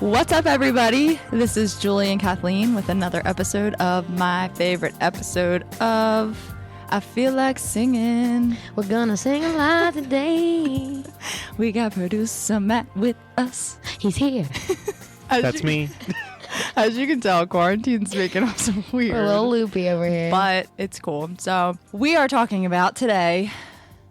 What's up, everybody? This is Julie and Kathleen with another episode of my favorite episode of I Feel Like Singing. We're gonna sing a lot today. We got producer Matt with us. He's here. That's me. As you can tell, quarantine's making us weird. We're a little loopy over here. But it's cool. So we are talking about today,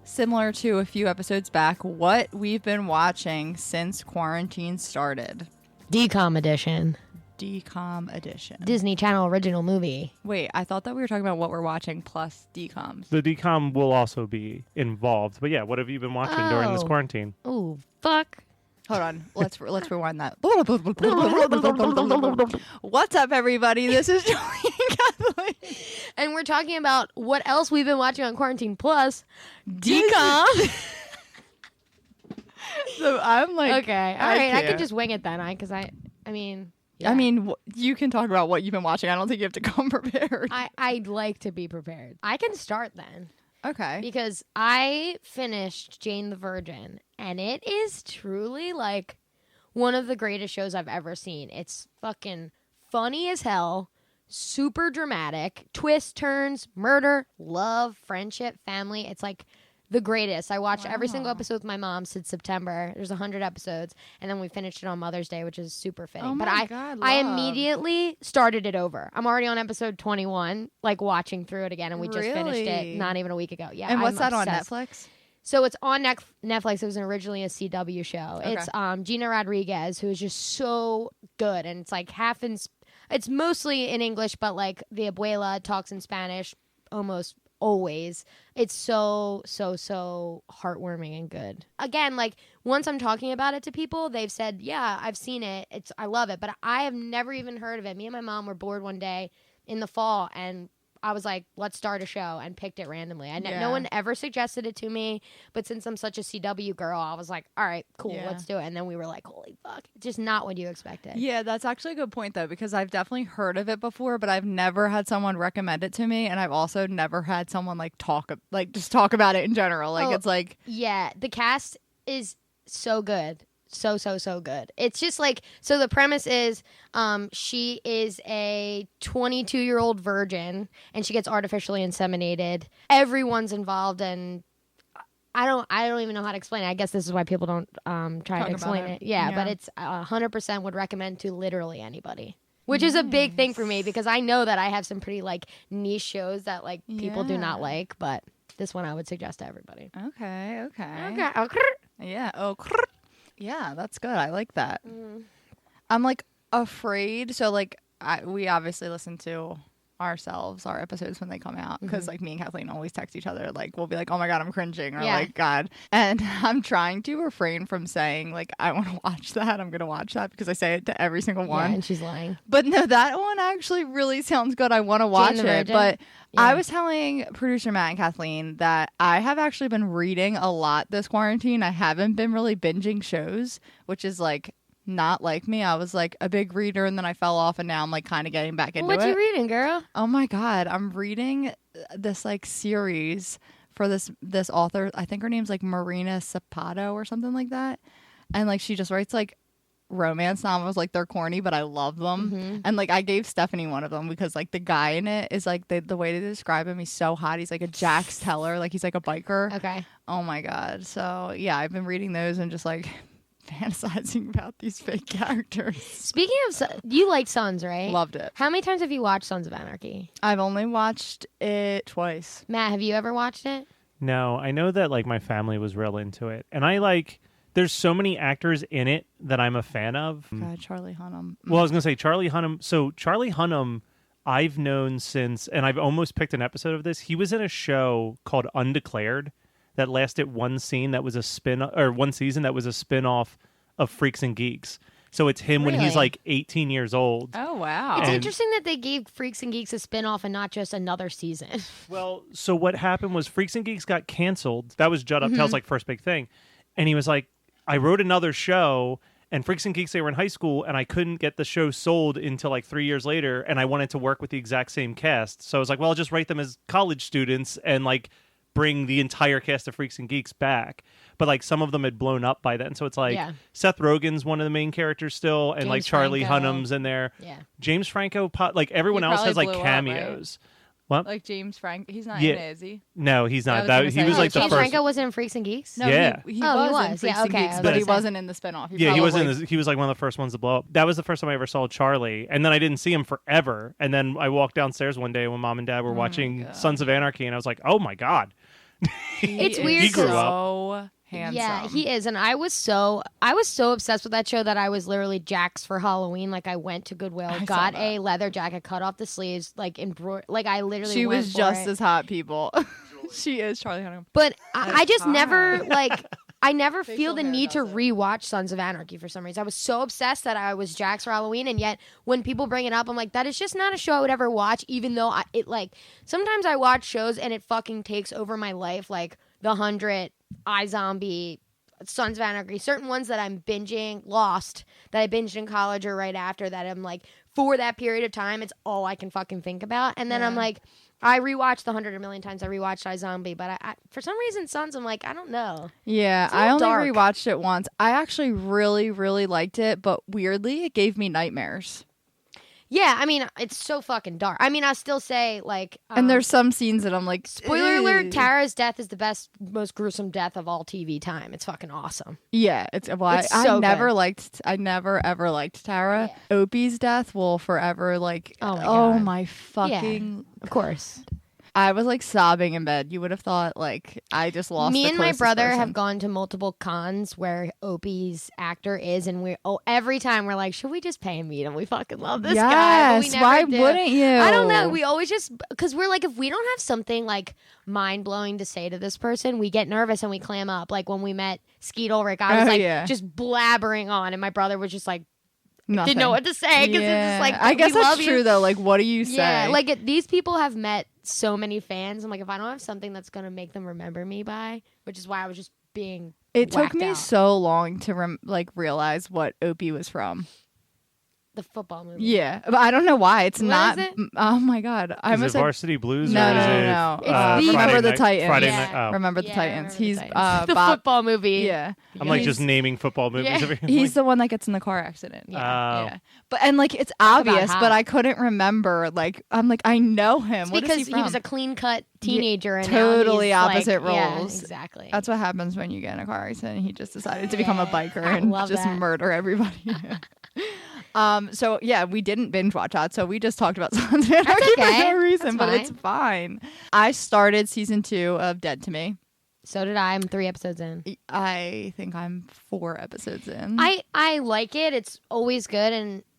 similar to a few episodes back, what we've been watching since quarantine started. DCOM edition. DCOM edition. Disney Channel original movie. Wait, I thought that we were talking about what we're watching plus DCOMs. The DCOM will also be involved. But yeah, what have you been watching during this quarantine? Oh, fuck. Hold on. Let's rewind that. What's up, everybody? This is Julie and Kathleen. And we're talking about what else we've been watching on quarantine plus DCOM. So I'm like, okay, all right. I can't. can just wing it then. I mean, yeah. I mean, you can talk about what you've been watching. I don't think you have to come prepared. I'd like to be prepared. I can start then. Okay. Because I finished Jane the Virgin, and it is truly like one of the greatest shows I've ever seen. It's fucking funny as hell, super dramatic, twists, turns, murder, love, friendship, family. It's like the greatest. I watched every single episode with my mom since September. There's 100 episodes, and then we finished it on Mother's Day, which is super fitting. Oh my but God, I love. immediately started it over. I'm already on episode 21, like watching through it again, and we just finished Really? it not even a week ago. Yeah. And what's I'm that obsessed. on Netflix? So it's on Netflix. It was originally a CW show. Okay. It's Gina Rodriguez, who is just so good, and it's like it's mostly in English, but like the abuela talks in Spanish almost always. It's so heartwarming and good. Again, like once I'm talking about it to people, they've said, yeah, I've seen it. I love it, but I have never even heard of it. Me and my mom were bored one day in the fall, and I was like, let's start a show, and picked it randomly. No one ever suggested it to me, but since I'm such a CW girl, I was like, all right, cool, let's do it. And then we were like, holy fuck, it's just not what you expected. Yeah, that's actually a good point, though, because I've definitely heard of it before, but I've never had someone recommend it to me, and I've also never had someone talk about it in general. It's like... Yeah, the cast is so good. So good. It's just like, so the premise is she is a 22-year-old virgin, and she gets artificially inseminated. Everyone's involved, and I don't even know how to explain it. I guess this is why people don't try to explain it. Yeah, but it's 100% would recommend to literally anybody. Which is a big thing for me, because I know that I have some pretty niche shows that people do not like, but this one I would suggest to everybody. Okay. Okay. Yeah. Yeah, that's good. I like that. Mm. I'm afraid. So we obviously listen to ourselves, our episodes when they come out, because me and Kathleen always text each other. We'll be like, oh my God, I'm cringing, or God. And I'm trying to refrain from saying I want to watch that. I'm going to watch that, because I say it to every single one. Yeah, and she's lying. But no, that one actually really sounds good. I want to watch it. But I was telling producer Matt and Kathleen that I have actually been reading a lot this quarantine. I haven't been really binging shows, which is not like me. I was a big reader, and then I fell off, and now I'm kind of getting back into it. What you reading, girl? Oh my God, I'm reading this series for this author. I think her name's Marina Sapato or something like that. And she just writes romance novels. They're corny, but I love them. Mm-hmm. And I gave Stephanie one of them, because the guy in it is the way to describe him, he's so hot. He's a Jax Teller, he's a biker. Okay. Oh my God. So yeah, I've been reading those and just fantasizing about these fake characters. Speaking of, you like Sons, right? Loved it. How many times have you watched Sons of Anarchy? I've only watched it twice. Matt, have you ever watched it? No, I know that my family was real into it, and I there's so many actors in it that I'm a fan of. God, Charlie Hunnam. Well, I was gonna say Charlie Hunnam. So Charlie Hunnam, I've known since, and I've almost picked an episode of this. He was in a show called Undeclared that lasted one season that was a spin-off of Freaks and Geeks. So it's him when he's 18 years old. Oh, wow. It's interesting that they gave Freaks and Geeks a spinoff and not just another season. Well, so what happened was Freaks and Geeks got canceled. That was Judd Apatow's first big thing. And he was like, I wrote another show, and Freaks and Geeks, they were in high school, and I couldn't get the show sold until 3 years later, and I wanted to work with the exact same cast. So I was like, well, I'll just write them as college students and bring the entire cast of Freaks and Geeks back. But like some of them had blown up by then, so it's like Seth Rogen's one of the main characters still, and James like Charlie Franco. Hunnam's in there. Yeah. James Franco, like everyone else has like blew up, cameos. right? What? Like James Franco, he's not in it, is he? No, he's not. I That was he gonna was say, like the James first. Franco wasn't in Freaks and Geeks? No, Yeah. he Oh, he was in was. Freaks Yeah, and okay, Geeks, I was but gonna he say. wasn't in the spinoff. He was in. He was like one of the first ones to blow up. That was the first time I ever saw Charlie, and then I didn't see him forever. And then I walked downstairs one day when Mom and Dad were watching Sons of Anarchy, and I was like, "Oh my god!" It's weird. He grew up. So handsome. Yeah, he is, and I was so obsessed with that show that I was literally Jax for Halloween. Like I went to Goodwill, I saw got that. a leather jacket, cut off the sleeves, like like I literally. She went was for just it. as hot, people. She is Charlie Hunnam. But I just hot. never like. I never feel Facial the hair need to does it. rewatch Sons of Anarchy for some reason. I was so obsessed that I was Jax for Halloween, and yet when people bring it up, I'm like, that is just not a show I would ever watch. Even though it like sometimes I watch shows and it fucking takes over my life, like The 100, iZombie, Sons of Anarchy, certain ones that I'm binging, Lost, that I binged in college or right after that. I'm like, for that period of time, it's all I can fucking think about. And then I'm like, I rewatched The 100 a million times. I rewatched iZombie, but I for some reason, Sons, I'm like, I don't know. Yeah, a I little only dark. rewatched it once. I actually really, really liked it, but weirdly, it gave me nightmares. Yeah, I mean, it's so fucking dark. I mean, I still say, like... And there's some scenes that I'm like, spoiler alert, "Ew." Tara's death is the best, most gruesome death of all TV time. It's fucking awesome. Yeah, it's well, It's I so never good. liked. I never ever liked Tara. Opie's death will forever like. Oh my oh God. my fucking. Of course. I was like sobbing in bed. You would have thought like I just lost. Me the and my closest brother person. have gone to multiple cons where Opie's actor is, and every time we're like, should we just pay and meet him? We fucking love this guy. But we Yes, never why do. wouldn't you? I don't know. We always just because we're like, if we don't have something like mind blowing to say to this person, we get nervous and we clam up. Like when we met Skeet Ulrich, I was Oh, like yeah. just blabbering on, and my brother was just like. Nothing. Didn't know what to say because it's just like I guess we that's love true you. though. Like, what do you say? Yeah, like these people have met so many fans. I'm like, if I don't have something that's gonna make them remember me by, which is why I was just being. it took whacked me out. so long to realize what Opie was from. The football movie. Yeah, but I don't know why it's What not. is it? Oh my god, I Is it must have. Varsity Blues? No, or no, is no, it, no. It's Friday the- Remember the night- Titans. Friday Yeah. night. Oh. Remember the Yeah, Titans. Remember the He's Titans. the Bob. football movie. Yeah, I'm like He's- just naming football movies. Yeah. over here. He's the one that gets in the car accident. Yeah. Yeah, but and like it's obvious, hot. but I couldn't remember. Like I'm like I know him. It's What is because he from? was a clean cut teenager and now totally he's, like- opposite Yeah, roles. exactly. That's what happens when you get in a car accident. He just decided to become a biker I and love just that. murder everybody. So yeah, we didn't binge watch that. So we just talked about Sons of Anarchy okay. for no reason, That's but it's fine. I started season 2 of Dead to Me. So did I. I'm 3 episodes in. I think I'm 4 episodes in. I like it. It's always good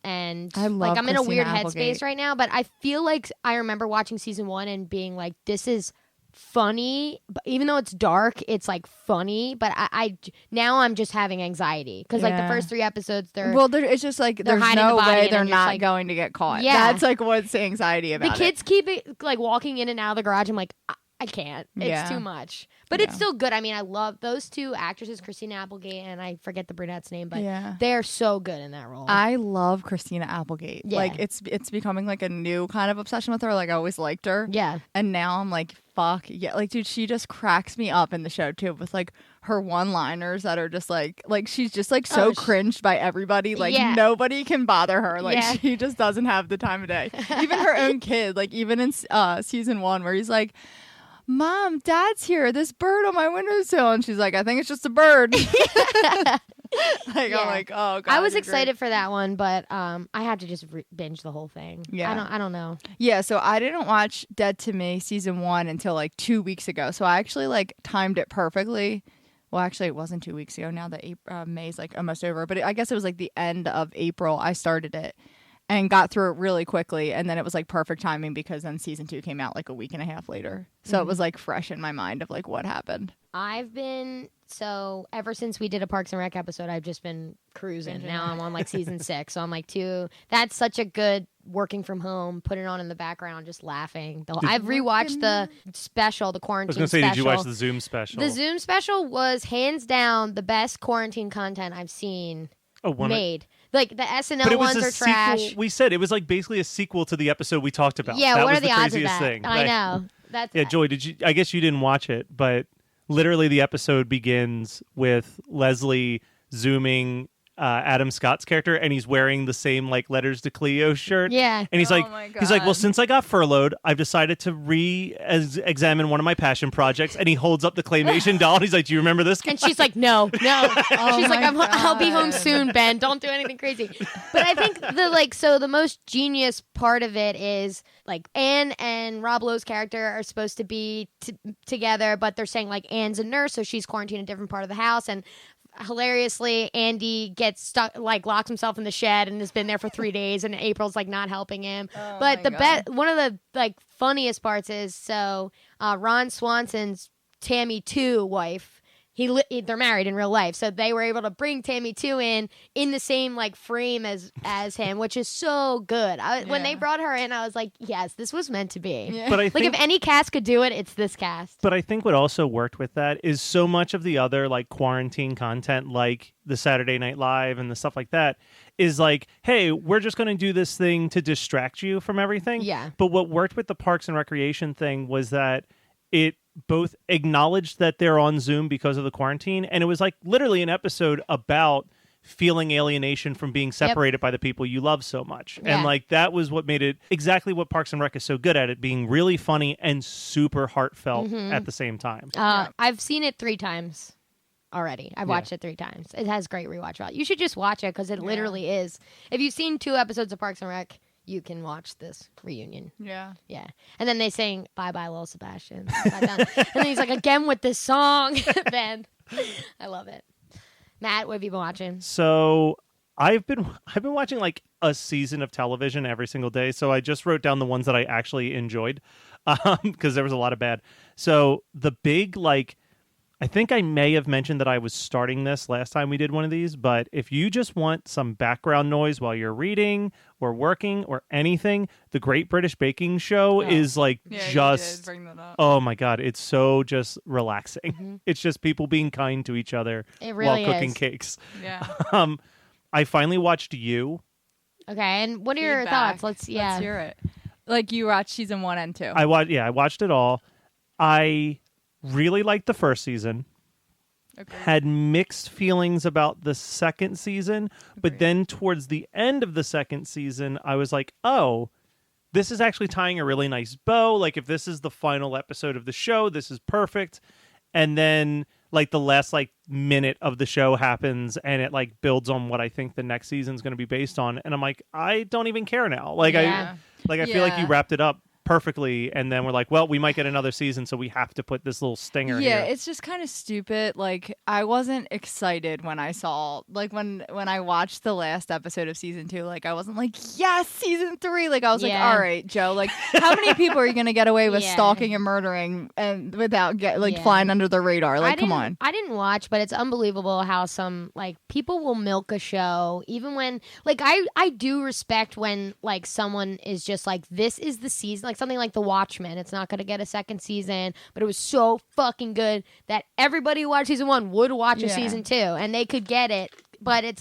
and I love like I'm in a Christina weird Applegate. headspace right now, but I feel like I remember watching season 1 and being like, this is funny, but even though it's dark, it's like funny. But I now I'm just having anxiety because like the Yeah. first 3 episodes, they're well, it's just like they're there's hiding no the body way and they're I'm just not like- going to get caught. Yeah. That's like what's the anxiety the about kids keep it like walking in and out of the garage. I'm like, I can't. It's Yeah. too much. But Yeah. it's still good. I mean, I love those 2 actresses, Christina Applegate and I forget the brunette's name, but Yeah. they're so good in that role. I love Christina Applegate. Yeah. Like it's becoming like a new kind of obsession with her. Like I always liked her. yeah. And now I'm like, fuck yeah. Like, dude, she just cracks me up in the show too with like her one-liners that are just like she's just like so Oh, cringed by everybody. Like Yeah. nobody can bother her. Like Yeah. she just doesn't have the time of day. Even her own kid, like even in season 1 where he's like, Mom, Dad's here. This bird on my windowsill. And she's like, I think it's just a bird. Like, Yeah. I'm like, oh, God. I was you're great. excited for that one, but I had to just binge the whole thing. Yeah. I don't know. Yeah, so I didn't watch Dead to Me season 1 until like 2 weeks ago. So I actually like timed it perfectly. Well, actually, it wasn't 2 weeks ago. Now that May's like almost over. But I guess it was like the end of April I started it and got through it really quickly. And then it was like perfect timing because then season 2 came out like a week and a half later. So it was like fresh in my mind of like what happened. I've been ever since we did a Parks and Rec episode, I've just been cruising. Now I'm on like season 6, so I'm like 2. That's such a good working from home, put it on in the background, just laughing. I've rewatched the special, the I was quarantine going to say, special. did you watch the Zoom special? The Zoom special was hands down the best quarantine content I've seen made. Like the SNL but it was ones a are trash. sequel. We said it was like basically a sequel to the episode we talked about. Yeah, that what was are the odds of craziest that? thing. I know. Joy, I guess you didn't watch it, but literally the episode begins with Leslie zooming Adam Scott's character, and he's wearing the same like Letters to Cleo shirt. Yeah. And he's like, well, since I got furloughed, I've decided to re-examine one of my passion projects. And he holds up the claymation doll, and he's like, do you remember this guy? And she's like, no. She's like, I'll be home soon, Ben. Don't do anything crazy. But I think the most genius part of it is like Anne and Rob Lowe's character are supposed to be together, but they're saying like Anne's a nurse, so she's quarantined in a different part of the house, and hilariously, Andy gets stuck, like locks himself in the shed and has been there for 3 days, and April's like not helping him. But one of the like funniest parts is Ron Swanson's Tammy 2 wife. They're married in real life, so they were able to bring Tammy 2 in the same like frame as him, which is so good. When they brought her in, I was like, yes, this was meant to be. Yeah. But I think, if any cast could do it, it's this cast. But I think what also worked with that is so much of the other like quarantine content, like the Saturday Night Live and the stuff like that, is like, hey, we're just going to do this thing to distract you from everything. Yeah. But what worked with the Parks and Recreation thing was that it both acknowledged that they're on Zoom because of the quarantine, and it was like literally an episode about feeling alienation from being separated by the people you love so much. Yeah. And like that was what made it exactly what Parks and Rec is so good at, it being really funny and super heartfelt at the same time. I've seen it 3 times already. I've watched it 3 times. It has great rewatch value. You should just watch it because it literally is. If you've seen 2 episodes of Parks and Rec, you can watch this reunion. Yeah. Yeah. And then they sing Bye Bye Lil Sebastian. And then he's like, again with this song. Ben. I love it. Matt, what have you been watching? So I've been watching like a season of television every single day. So I just wrote down the ones that I actually enjoyed because there was a lot of bad. So the big I think I may have mentioned that I was starting this last time we did one of these, but if you just want some background noise while you're reading or working or anything, the Great British Baking Show is just, bring that up. Oh my God, it's so just relaxing. Mm-hmm. It's just people being kind to each other while cooking cakes. Yeah. I finally watched You. Okay, and what are your thoughts? Let's hear it. Like you watched season 1 and 2. I watched it all. I really liked the first season. Okay. Had mixed feelings about the second season, but then towards the end of the second season, I was like, oh, this is actually tying a really nice bow. Like, if this is the final episode of the show, this is perfect. And then, like, the last, minute of the show happens, and it, builds on what I think the next season's going to be based on. And I'm like, I don't even care now. I feel like you wrapped it up perfectly, and then we're like, well, we might get another season, so we have to put this little stinger here. Yeah, it's just kind of stupid. I wasn't excited when I saw when I watched the last episode of season 2. I wasn't like, yes, season 3. I was like, all right, Joe, how many people are you gonna get away with stalking and murdering and without flying under the radar? Come on. I didn't watch, but it's unbelievable how some people will milk a show even when I do respect when someone is just this is the season, something like The Watchmen. It's not going to get a second season, but it was so fucking good that everybody who watched season 1 would watch a season 2, and they could get it. But it's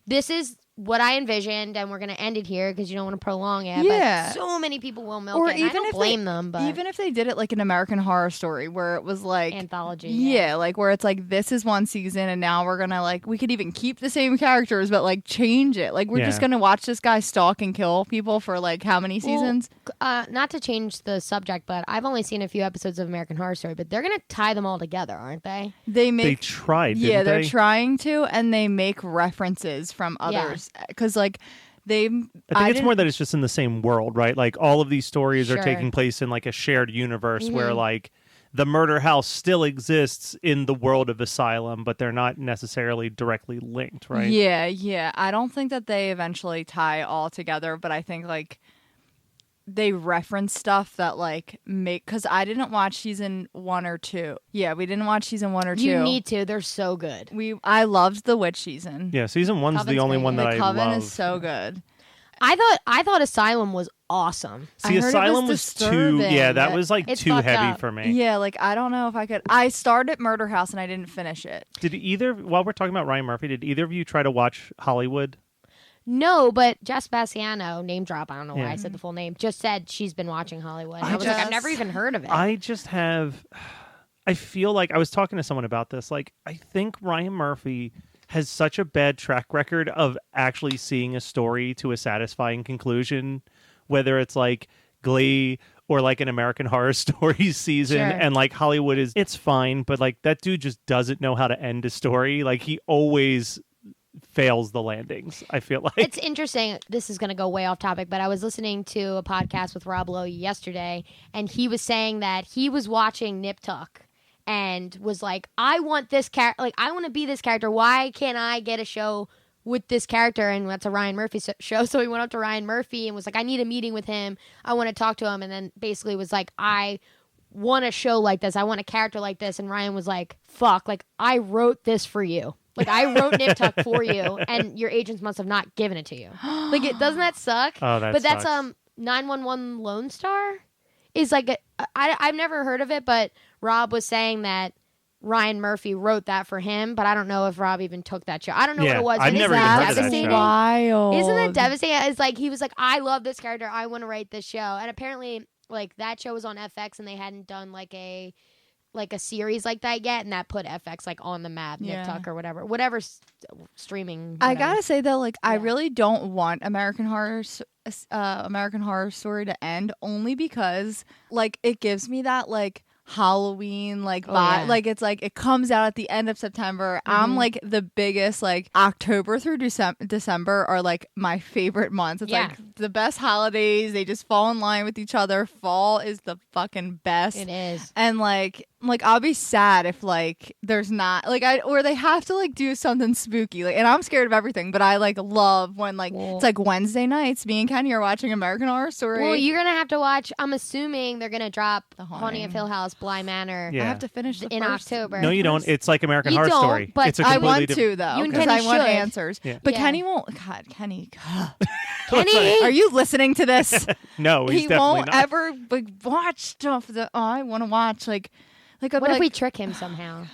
this is what I envisioned, and we're going to end it here because you don't want to prolong it. Yeah. But so many people will milk it. I don't blame them. But even if they did it like an American Horror Story, where it was anthology. Yeah, where it's this is one season, and now we're gonna we could even keep the same characters, but change it. We're just gonna watch this guy stalk and kill people for how many seasons? Not to change the subject, but I've only seen a few episodes of American Horror Story, but they're gonna tie them all together, aren't they? They tried. Yeah, they're trying to, and they make references from others. Because I think it's more that it's just in the same world, right? All of these stories are taking place in a shared universe where the murder house still exists in the world of Asylum, but they're not necessarily directly linked, right? Yeah. I don't think that they eventually tie all together, but I think they reference stuff that because I didn't watch season 1 or 2. Yeah, we didn't watch season 1 or 2. You need to. They're so good. I loved the witch season. Yeah, season 1's the only one that I love. Coven is so good. I thought Asylum was awesome. See, Asylum was too. Yeah, that was too heavy for me. Yeah, I don't know if I could. I started Murder House and I didn't finish it. While we're talking about Ryan Murphy, did either of you try to watch Hollywood? No, but Jess Bassiano, name drop, I don't know why I said the full name, just said she's been watching Hollywood. I was like, I've never even heard of it. I feel like I was talking to someone about this. Like, I think Ryan Murphy has such a bad track record of actually seeing a story to a satisfying conclusion, whether it's like Glee or like an American Horror Story season. Sure. And like Hollywood it's fine, but like that dude just doesn't know how to end a story. Like he always fails the landings, I feel like. It's interesting. This is going to go way off topic, but I was listening to a podcast with Rob Lowe yesterday, and he was saying that he was watching Nip Tuck and was like, I want this character, like, I want to be this character. Why can't I get a show with this character? And that's a Ryan Murphy show. So he went up to Ryan Murphy and was like, I need a meeting with him. I want to talk to him. And then basically was like, I want a show like this. I want a character like this. And Ryan was like, fuck, like, I wrote this for you. Like, I wrote Nip Tuck for you, and your agents must have not given it to you. Like, doesn't that suck? Oh, that But sucks. that's 911 Lone Star is like I've never heard of it, but Rob was saying that Ryan Murphy wrote that for him, but I don't know if Rob even took that show. I don't know what it was. I've never even heard of that show. Wild. Isn't that devastating? It's like he was like, I love this character. I want to write this show. And apparently, like, that show was on FX, and they hadn't done like a series like that yet, and that put FX like on the map, Nip Tuck or whatever streaming. I gotta say though, like, I really don't want American Horror Story to end, only because like it gives me that like Halloween like vibe. Like it's like it comes out at the end of September. I'm like the biggest like October through December are like my favorite months. It's like the best holidays. They just fall in line with each other. Fall is the fucking best. It is. And like I'll be sad if like there's not like or they have to like do something spooky. Like, and I'm scared of everything, but I like love when like it's like Wednesday nights. Me and Kenny are watching American Horror Story. Well, you're gonna have to watch. I'm assuming they're gonna drop The Haunting of Hill House, Bly Manor. I have to finish in October. No, you don't. It's like American You Horror don't, Story. but It's a I completely want different... to though You and because Kenny I want should. answers. Yeah. But Yeah. Kenny won't. God, Kenny. Kenny, Are you listening to this? No, he's He definitely won't not. ever like watch stuff that I want to watch. Like I'll what be if we like, trick him somehow?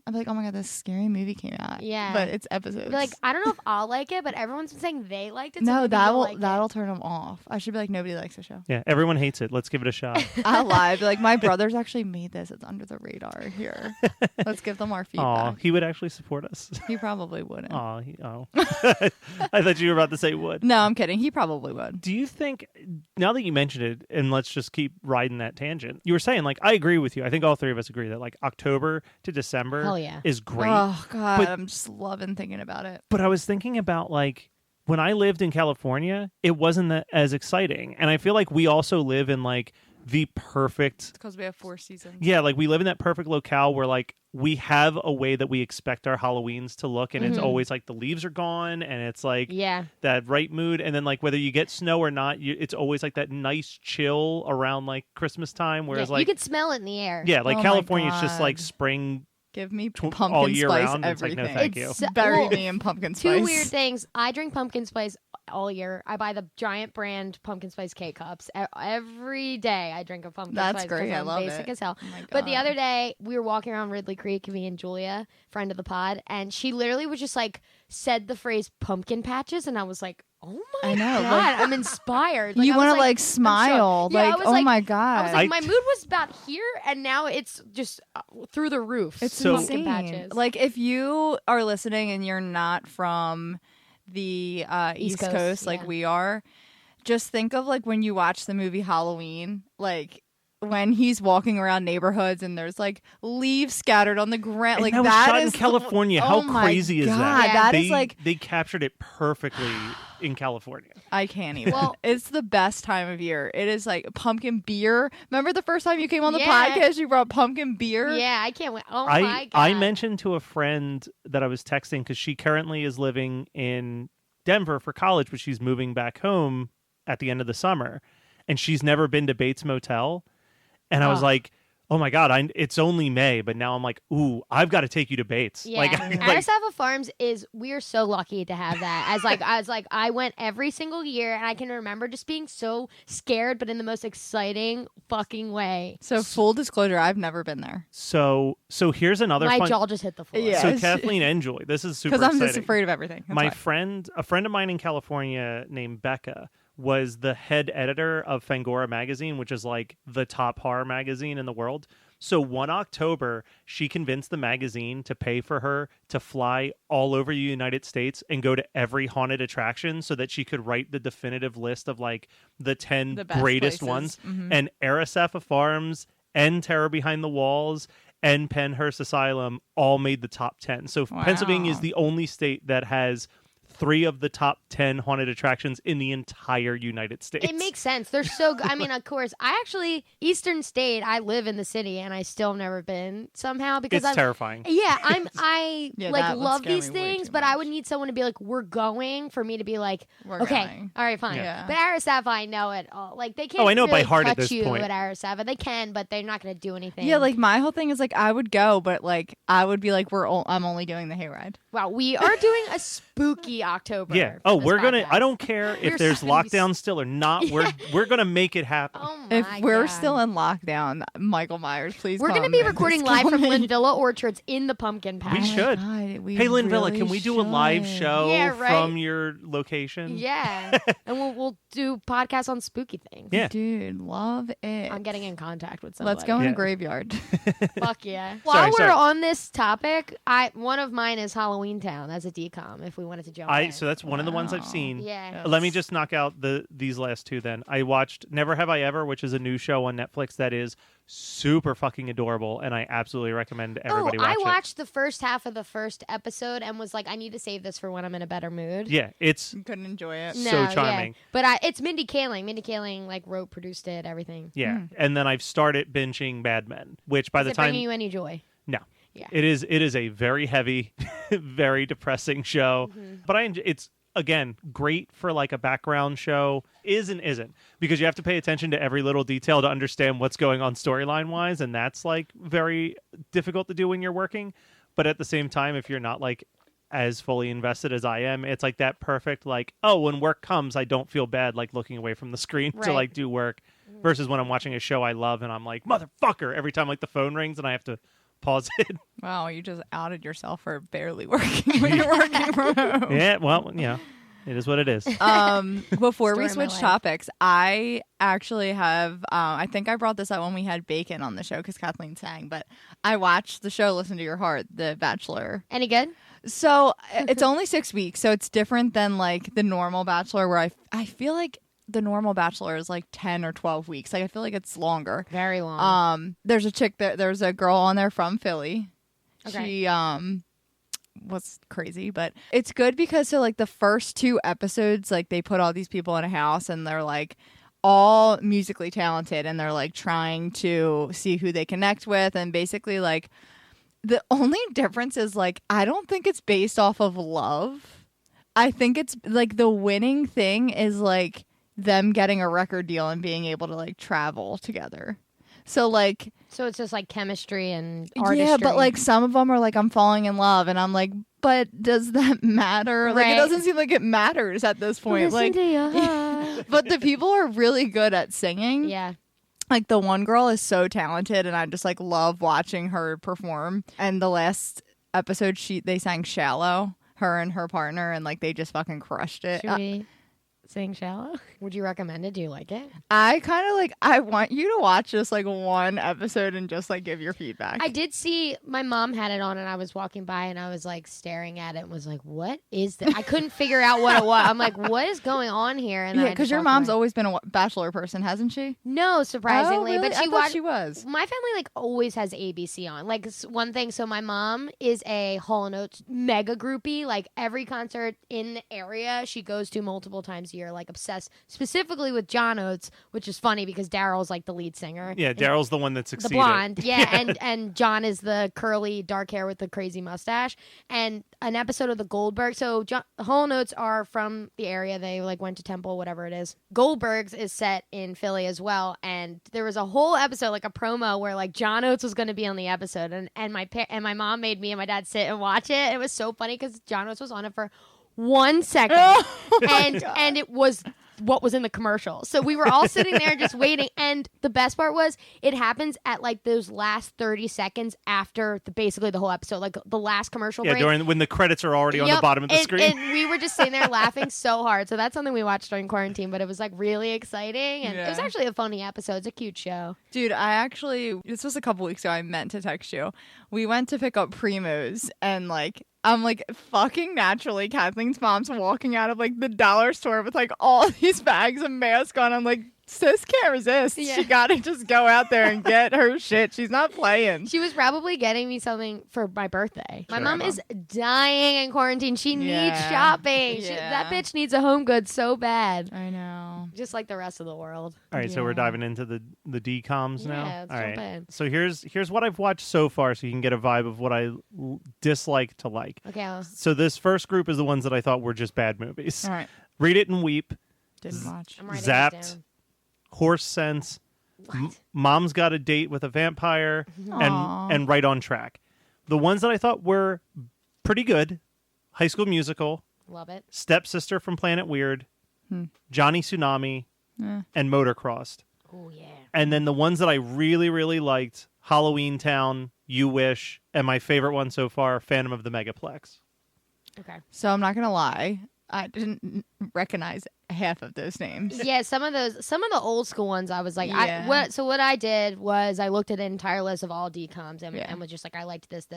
I'm like, oh my god, this scary movie came out. Yeah. but it's episodes. Be like, I don't know if I'll like it, but everyone's been saying they liked it. So no, maybe you'll like that'll it. turn them off. I should be like, nobody likes the show. Yeah, everyone hates it. Let's give it a shot. I'll lie. Be like, my brothers actually made this. It's under the radar here. Let's give them our Aw, feedback. he would actually support us. He probably wouldn't. I thought you were about to say would. No, I'm kidding. He probably would. Do you think, now that you mentioned it, and let's just keep riding that tangent, you were saying, like, I agree with you. I think all three of us agree that, like, October to December Hell yeah. is great. Oh god, But- I'm just loving thinking about it. But I was thinking about, like, when I lived in California, it wasn't that as exciting. And I feel like we also live in, like, the perfect... It's because we have 4 seasons. Yeah, like, we live in that perfect locale where, like, we have a way that we expect our Halloweens to look, and it's always, like, the leaves are gone, and it's, like, that right mood. And then, like, whether you get snow or not, it's always, like, that nice chill around, like, Christmas time, whereas, like... You could smell it in the air. Yeah, like, Oh my California is just, like, God. spring... Give me all pumpkin year spice round. It's like, everything. no, thank you. Bury me in pumpkin spice. Two weird things. I drink pumpkin spice all year. I buy the giant brand pumpkin spice K-Cups. Every day I drink a pumpkin That's spice. great. I I'm love basic it. as hell. Oh my But the God. other day, we were walking around Ridley Creek, me and Julia, friend of the pod, and she literally was just like, said the phrase pumpkin patches, and I was like, oh my I know, God, like- I'm inspired. You want to smile. Yeah, I like, was oh like- my god. I was like, my mood was about here, and now it's just through the roof. It's So- pumpkin insane. patches. Like, if you are listening and you're not from the East Coast like yeah. we are, just think of like when you watch the movie Halloween, like when he's walking around neighborhoods and there's like leaves scattered on the ground. And Like that was that shot is in California. Oh How my crazy is God, that? Yeah. That they, is like, they captured it perfectly in California. I can't even. Well- it's the best time of year. It is like pumpkin beer. Remember the first time you came on the Yeah. podcast, you brought pumpkin beer? Yeah, I can't wait. Oh my God. I mentioned to a friend that I was texting because she currently is living in Denver for college, but she's moving back home at the end of the summer, and she's never been to Bates Motel. And I was like, oh my God, it's only May, but now I'm like, ooh, I've got to take you to Bates. Yeah. Like, Aristotle Farms we're so lucky to have that. I went every single year, and I can remember just being so scared, but in the most exciting fucking way. So full disclosure, I've never been there. So here's another My jaw just hit the floor. Yeah. So Kathleen and Julie, this is super exciting. exciting. Because I'm just afraid of everything. That's A friend of mine in California named Becca was the head editor of Fangora magazine, which is like the top horror magazine in the world. So one October, she convinced the magazine to pay for her to fly all over the United States and go to every haunted attraction so that she could write the definitive list of like the 10 greatest ones. Mm-hmm. And Aristotle Farms and Terror Behind the Walls and Pennhurst Asylum all made the top 10. So Pennsylvania is the only state that has 3 of the top 10 haunted attractions in the entire United States. It makes sense. They're so good. I mean, of course, Eastern State, I live in the city, and I still have never been somehow because it's terrifying. Yeah, I love these things, but much. I would need someone to be like, we're going, for me to be like, we're okay, going. all right, fine. Yeah. But Aristotle, I know it all. Like, they can't I know it really by heart touch at this you point. at Aristotle. They can, but they're not going to do anything. Yeah, like my whole thing is like I would go, but like I would be like I'm only doing the hayride. Wow, we are doing a spooky October. Yeah. for Oh, this we're gonna. podcast. I don't care if there's lockdown still or not. We're gonna make it happen. Oh my If we're God. still in lockdown, Michael Myers, please. We're going to be recording live from Lynn Villa Orchards in the pumpkin patch. We should. Hey, Lynn Villa, can we do a live show Yeah, right. from your location? Yeah, and we'll do podcasts on spooky things. Yeah. Dude, love it. I'm getting in contact with somebody. Let's go in Yeah. a graveyard. Fuck yeah. Sorry, While we're sorry. on this topic, one of mine is Halloween Town as a DCOM. If we wanted to jump in. So that's one of the ones I've seen. Yeah. Let me just knock out these last 2 then. I watched Never Have I Ever, which is a new show on Netflix that is super fucking adorable, and I absolutely recommend everybody watch I it. watched the first half of the first episode and was like, I need to save this for when I'm in a better mood. Yeah, it's Couldn't enjoy it. No, so charming. Yeah. But it's Mindy Kaling. Mindy Kaling like wrote, produced it, everything. yeah. And then I've started binging Mad Men, which by Is the it time bringing you any joy? no. Yeah. It is a very heavy, very depressing show, but it's again great for like a background show. Is and isn't, because you have to pay attention to every little detail to understand what's going on storyline wise, and that's like very difficult to do when you're working. But at the same time, if you're not like as fully invested as I am, it's like that perfect like, oh, when work comes, I don't feel bad like looking away from the screen to Right. like do work, versus when I'm watching a show I love and I'm like, motherfucker, every time like the phone rings and I have to pause it. Wow, you just outed yourself for barely working when you're working from home. Yeah, well, yeah, it is what it is. Before we Story of my switch life. topics, I actually have, I think I brought this up when we had Bacon on the show because Kathleen sang, but I watched the show Listen to Your Heart, The Bachelor. Any good? So it's only 6 weeks, so it's different than like the normal Bachelor where I feel like the normal Bachelor is like 10 or 12 weeks. Like I feel like it's longer. Very long. There's a chick there's a girl on there from Philly. Okay. She was crazy, but it's good because so like the first 2 episodes, like they put all these people in a house and they're like all musically talented and they're like trying to see who they connect with, and basically like the only difference is like I don't think it's based off of love. I think it's like the winning thing is like them getting a record deal and being able to like travel together. So like So it's just like chemistry and artistry. yeah, but like some of them are like I'm falling in love and I'm like, but does that matter? Like Right. it doesn't seem like it matters at this point. Listen Like to your heart. but the people are really good at singing. Yeah. Like the one girl is so talented and I just like love watching her perform. And the last episode they sang Shallow, her and her partner, and like they just fucking crushed it. Should we sing Shallow? Would you recommend it? Do you like it? I kind of like I want you to watch just like one episode and just like give your feedback. I did see my mom had it on and I was walking by and I was like staring at it and was like, what is that? I couldn't figure out what it was. I'm like, what is going on here? And yeah, I because just your walked mom's away. always been a Bachelor person, hasn't she? No, surprisingly. Oh, really? But I she thought watched. she was. My family like always has ABC on. Like one thing, so my mom is a Hall & Oates mega groupie. Like every concert in the area she goes to multiple times a year, like obsessed specifically with John Oates, which is funny because Daryl's like the lead singer. Yeah, Daryl's the one that succeeded. The blonde, yeah, and John is the curly dark hair with the crazy mustache. And an episode of the Goldberg. So Hall & Oates are from the area. They like went to Temple, whatever it is. Goldberg's is set in Philly as well, and there was a whole episode, like a promo, where like John Oates was going to be on the episode, and my mom made me and my dad sit and watch it. It was so funny because John Oates was on it for 1 second, and it was what was in the commercial. So we were all sitting there just waiting, and the best part was it happens at like those last 30 seconds after basically the whole episode, like the last commercial break. During when the credits are already on the bottom of the screen. And we were just sitting there laughing so hard. So that's something we watched during quarantine, but it was like really exciting, and it was actually a funny episode. It's a cute show. Dude, this was a couple weeks ago. I meant to text you. We went to pick up Primos, and like I'm like fucking naturally Kathleen's mom's walking out of like the dollar store with like all these bags of masks on. I'm like, sis can't resist. Yeah. She gotta just go out there and get her shit. She's not playing. She was probably getting me something for my birthday. My mom is dying in quarantine. She needs shopping. That bitch needs a home good so bad. I know. Just like the rest of the world. All right, so we're diving into the DCOMs now. Yeah, let's jump in. So here's what I've watched so far, so you can get a vibe of what I dislike to like. Okay. So this first group is the ones that I thought were just bad movies. All right. Read It and Weep. Didn't watch. I'm writing Zapped. it down. Horse Sense. Mom's Got a Date with a Vampire. and Right on Track. The ones that I thought were pretty good: High School Musical. Love it. Stepsister from Planet Weird. Johnny Tsunami. And Motorcrossed. Oh, yeah. And then the ones that I really, really liked: Halloween Town, You Wish, and my favorite one so far, Phantom of the Megaplex. Okay. So I'm not gonna lie, I didn't recognize half of those names. Yeah, some of the old school ones I was like, what I did was I looked at an entire list of all DCOMs and was just like, I liked this.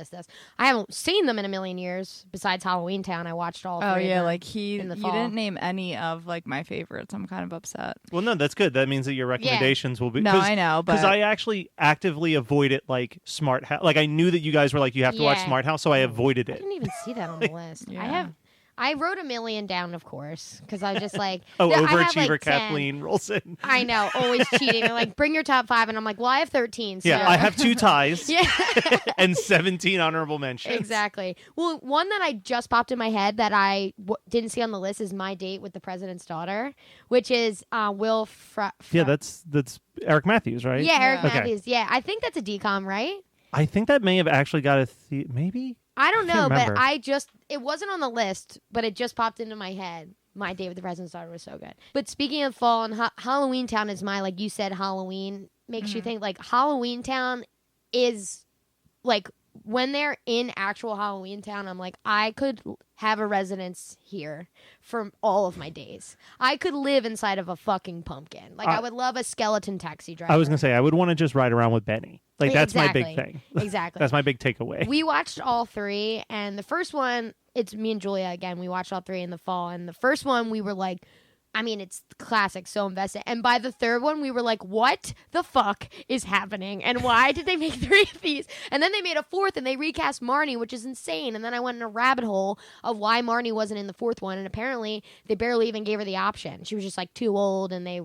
I haven't seen them in a million years besides Halloween Town. I watched all three. Oh yeah, like you didn't name any of like my favorites. I'm kind of upset. Well, no, that's good. That means that your recommendations will be. No, I know, because I actually actively avoided like Smart House. Like I knew that you guys were like, you have to watch Smart House, so I avoided it. I didn't even see that on the list. I wrote a million down, of course, because I just like... overachiever like Kathleen rolls in. I know, always cheating. They're like, bring your top 5, and I'm like, well, I have 13. So. Yeah, I have 2 ties and 17 honorable mentions. Exactly. Well, one that I just popped in my head that I didn't see on the list is My Date with the President's Daughter, which is Will... Yeah, that's Eric Matthews, right? Yeah, Eric Matthews. Yeah, I think that's a DCOM, right? I think that may have actually got maybe... I don't know, but it wasn't on the list, but it just popped into my head. My Date with the President's Daughter was so good. But speaking of fall, and Halloween Town is like you said, Halloween makes you think, like, Halloween Town is, like, when they're in actual Halloween Town, I'm like, I could have a residence here for all of my days. I could live inside of a fucking pumpkin. Like, I would love a skeleton taxi driver. I was going to say, I would want to just ride around with Benny. Like, that's my big thing. Exactly. That's my big takeaway. We watched all 3, and the first one, it's me and Julia again. We watched all 3 in the fall, and the first one, we were like, I mean, it's classic, so invested. And by the third one, we were like, what the fuck is happening? And why did they make 3 of these? And then they made a 4th, and they recast Marnie, which is insane. And then I went in a rabbit hole of why Marnie wasn't in the 4th one. And apparently, they barely even gave her the option. She was just, like, too old, and they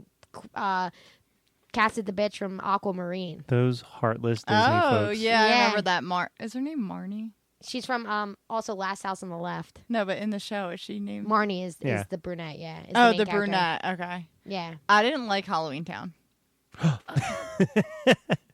casted the bitch from Aquamarine. Those heartless Disney folks. Oh, yeah, I remember that. Is her name Marnie? She's from also Last House on the Left. No, but in the show, is she named... Marnie is the brunette, yeah. The brunette, okay. Yeah. I didn't like Halloween Town.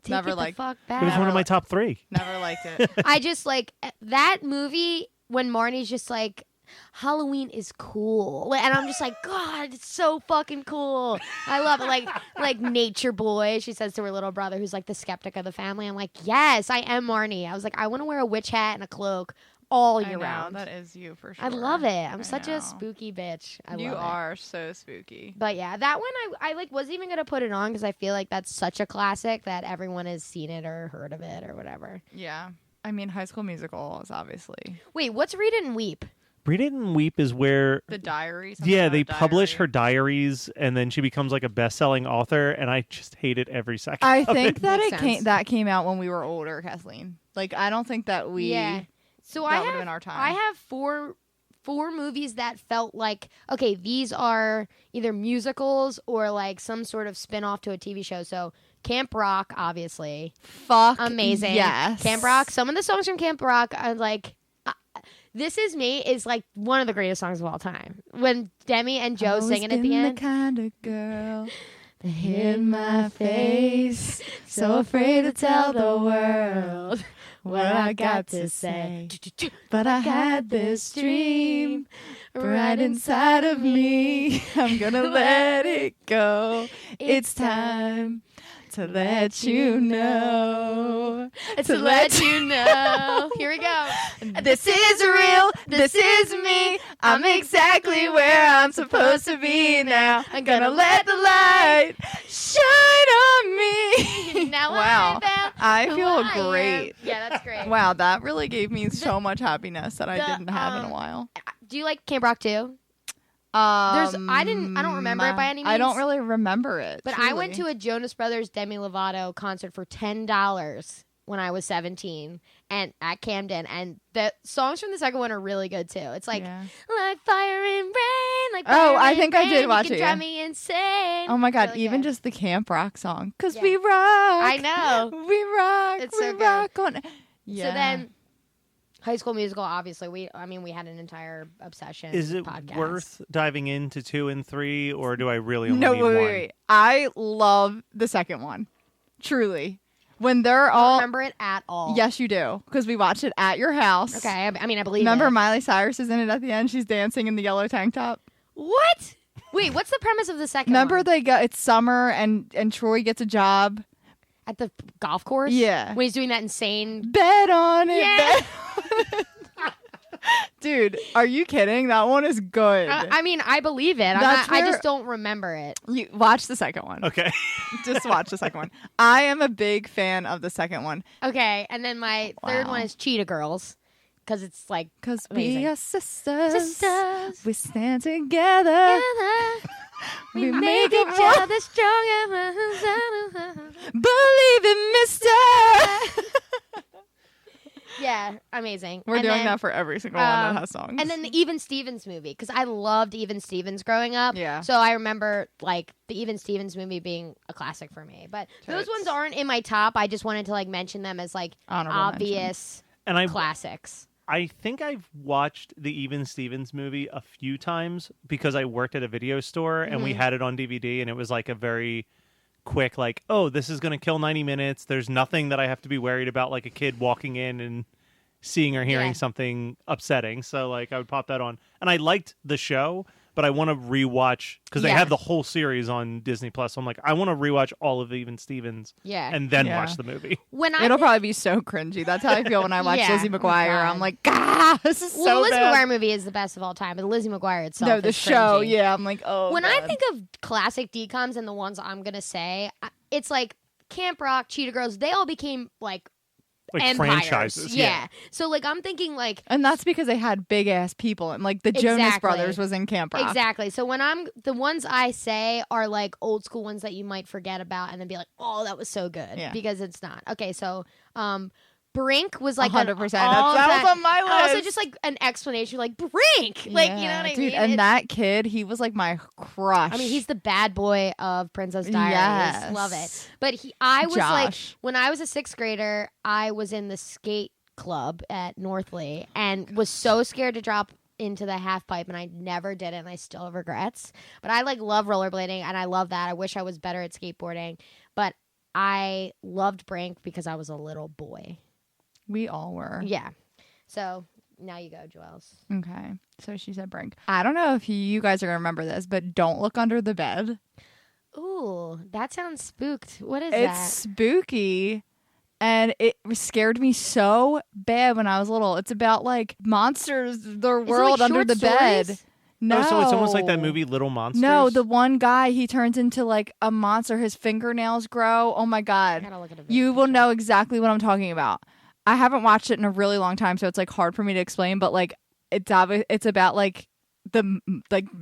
Never liked it. It was one of my top 3. Never liked it. I just like that movie when Marnie's just like, Halloween is cool, and I'm just like, God, it's so fucking cool. I love it. Like Nature Boy, she says to her little brother, who's like the skeptic of the family. I'm like, yes, I am Marnie. I was like, I want to wear a witch hat and a cloak all year round. That is you for sure. I love it. I'm such a spooky bitch. You are so spooky. But yeah, that one I like wasn't even gonna put it on because I feel like that's such a classic that everyone has seen it or heard of it or whatever. Yeah, I mean, High School Musical is obviously. Wait, what's Read It and Weep? Read It and Weep is where... The diaries? Yeah, they publish her diaries, and then she becomes like a best-selling author, and I just hate it every second. I think that came out when we were older, Kathleen. Like, I don't think that we... Yeah. So that would have been our time. I have 4 4 movies that felt like, okay, these are either musicals or like some sort of spin-off to a TV show. So Camp Rock, obviously. Fuck. Amazing. Yes. Camp Rock. Some of the songs from Camp Rock are like, This Is Me is like one of the greatest songs of all time. When Demi and Joe sing it at the end. The kind of girl that hid my face, so afraid to tell the world what I got to say. But I had this dream right inside of me. I'm gonna let it go. It's time to let you know. To let you know. Here we go. This is real. This is me. I'm exactly where I'm supposed to be now. I'm gonna let the light shine on me. Now wow. I who feel I great. am. Yeah, that's great. Wow, that really gave me so much happiness that I didn't have in a while. Do you like Camp Rock too? I don't remember it by any means. I don't really remember it. But truly. I went to a Jonas Brothers Demi Lovato concert for $10 when I was 17 and at Camden, and the songs from the second one are really good too. It's like like fire and rain, like fire I and think rain, I did watch you it. can drive me insane. Oh my god, Really even good. just the Camp Rock song, 'cause Yeah. we rock. I know. We rock. It's we so good. rock on. Yeah. So then, High School Musical, obviously, we had an entire obsession. Is it podcast. worth diving into 2 and 3, or do I really only no, need wait, one? wait. I love the second one. Truly, when they're I don't all. remember it at all. Yes, you do, because we watched it at your house. Okay, I mean, I believe Remember it. Miley Cyrus is in it at the end. She's dancing in the yellow tank top. What? Wait, what's the premise of the second Remember one? it's summer and Troy gets a job. At the golf course? Yeah. When he's doing that insane... Bet on it. Yeah. Bet on it. Dude, are you kidding? That one is good. I mean, I believe it. That's I where- just don't remember it. You watch the second one. Okay. Just watch the second one. I am a big fan of the second one. Okay, and then my third Wow. one is Cheetah Girls. Because it's like... Because Amazing. we are sisters. Sisters. We stand together. We We make make it each work. other stronger. Believe it, mister. Yeah, amazing. We're And doing then, that for every single one that has songs. And then the Even Stevens movie, because I loved Even Stevens growing up. Yeah. So I remember like the Even Stevens movie being a classic for me. But those ones aren't in my top. I just wanted to like mention them as like Honorable obvious And classics. I think I've watched the Even Stevens movie a few times because I worked at a video store and we had it on DVD, and it was like a very quick, like, oh, this is going to kill 90 minutes. There's nothing that I have to be worried about, like a kid walking in and seeing or hearing something upsetting. So like I would pop that on. And I liked the show, but I want to rewatch because they have the whole series on Disney Plus. So I'm like, I want to rewatch all of Even Stevens and then watch the movie. It'll probably be so cringy. That's how I feel when I watch Lizzie McGuire. I'm like, this is so Lizzie bad. McGuire movie is the best of all time, but the Lizzie McGuire itself No, the is show, cringy. yeah. I'm like, oh, When God. I think of classic DCOMs and the ones I'm going to say, it's like Camp Rock, Cheetah Girls, they all became like empires. Franchises. Yeah. So like I'm thinking like... And that's because they had big ass people, and like the Jonas Brothers was in Camp Rock. Exactly. So when the ones I say are like old school ones that you might forget about and then be like, oh, that was so good. Yeah. Because it's not. Okay, so Brink was like 100%. That was on my list. Also just like an explanation like Brink. Like, you know what I dude, mean? and that kid, he was like my crush. I mean, he's the bad boy of Princess Diaries. Yes. Love it. But I was like, Josh. when I was a 6th grader, I was in the skate club at Northley and was so scared to drop into the half pipe, and I never did it, and I still have regrets. But I like love rollerblading, and I love that. I wish I was better at skateboarding, but I loved Brink because I was a little boy. We all were. Yeah. So now you go, Joelle. Okay. So she said Brink. I don't know if you guys are going to remember this, but Don't Look Under the Bed. Ooh, that sounds spooked. What is It's that? spooky. And it scared me so bad when I was little. It's about like monsters, their Is it, world like, under short the bed. stories? No. Oh, so it's almost like that movie Little Monsters? No, the one guy, he turns into like a monster. His fingernails grow. Oh my I God. gotta look at a You picture. will know exactly what I'm talking about. I haven't watched it in a really long time, so it's like hard for me to explain, but like it's about like